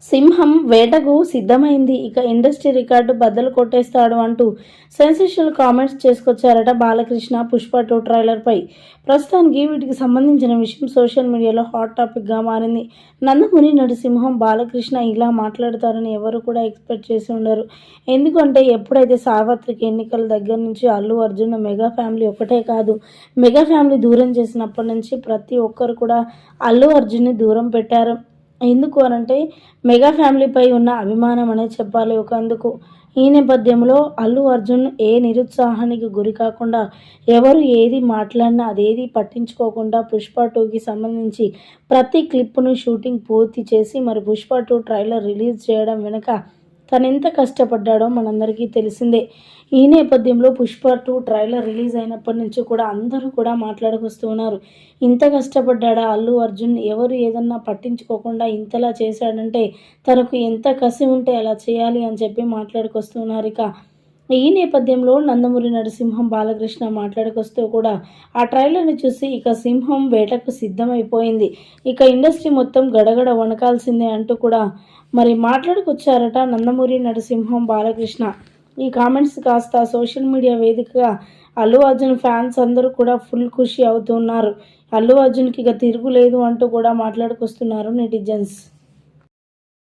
సింహం వేటకు సిద్ధమైంది. ఇక ఇండస్ట్రీ రికార్డు బద్దలు కొట్టేస్తాడు అంటూ సెన్సేషనల్ కామెంట్స్ చేసుకొచ్చారట బాలకృష్ణ పుష్ప 2 ట్రైలర్పై. ప్రస్తుతానికి వీటికి సంబంధించిన విషయం సోషల్ మీడియాలో హాట్ టాపిక్గా మారింది. నందమూరి నరసింహం బాలకృష్ణ ఇలా మాట్లాడతారని ఎవరు కూడా ఎక్స్పెక్ట్ చేసి ఉండరు. ఎందుకంటే ఎప్పుడైతే సార్వత్రిక ఎన్నికల దగ్గర నుంచి అల్లు అర్జున్ మెగా ఫ్యామిలీ ఒకటే కాదు, మెగా ఫ్యామిలీ దూరం చేసినప్పటి నుంచి ప్రతి ఒక్కరు కూడా అల్లు అర్జున్ని దూరం పెట్టారు. ఎందుకు అనంటే మెగా ఫ్యామిలీపై ఉన్న అభిమానం అనే చెప్పాలి ఒకందుకు. ఈ నేపథ్యంలో అల్లు అర్జున్ ఏ నిరుత్సాహానికి గురి కాకుండా, ఎవరు ఏది మాట్లాడినా అదేది పట్టించుకోకుండా పుష్ప 2కి సంబంధించి ప్రతి క్లిప్పును షూటింగ్ పూర్తి చేసి మరి పుష్ప 2 ట్రైలర్ రిలీజ్ చేయడం వెనుక తనెంత కష్టపడ్డాడో మనందరికీ తెలిసిందే. ఈ నేపథ్యంలో పుష్ప 2 ట్రైలర్ రిలీజ్ అయినప్పటి నుంచి కూడా అందరూ కూడా మాట్లాడుకొస్తూ ఉన్నారు. ఇంత కష్టపడ్డాడా అల్లు అర్జున్, ఎవరు ఏదన్నా పట్టించుకోకుండా ఇంతలా చేశాడంటే తనకు ఎంత కసి ఉంటే అలా చేయాలి అని చెప్పి మాట్లాడుకొస్తున్నారు. ఇక ఈ నేపథ్యంలో నందమూరి నరసింహం బాలకృష్ణ మాట్లాడుకొస్తూ కూడా ఆ ట్రైలర్ని చూసి ఇక సింహం వేటకు సిద్ధమైపోయింది, ఇక ఇండస్ట్రీ మొత్తం గడగడ వణకాల్సిందే అంటూ కూడా మరి మాట్లాడుకొచ్చారట నందమూరి నరసింహం బాలకృష్ణ. ఈ కామెంట్స్ కాస్త సోషల్ మీడియా వేదికగా అల్లు అర్జున్ ఫ్యాన్స్ అందరూ కూడా ఫుల్ ఖుషి అవుతున్నారు. అల్లు అర్జున్కి ఇక తిరుగులేదు అంటూ కూడా మాట్లాడుకొస్తున్నారు నెటిజన్స్.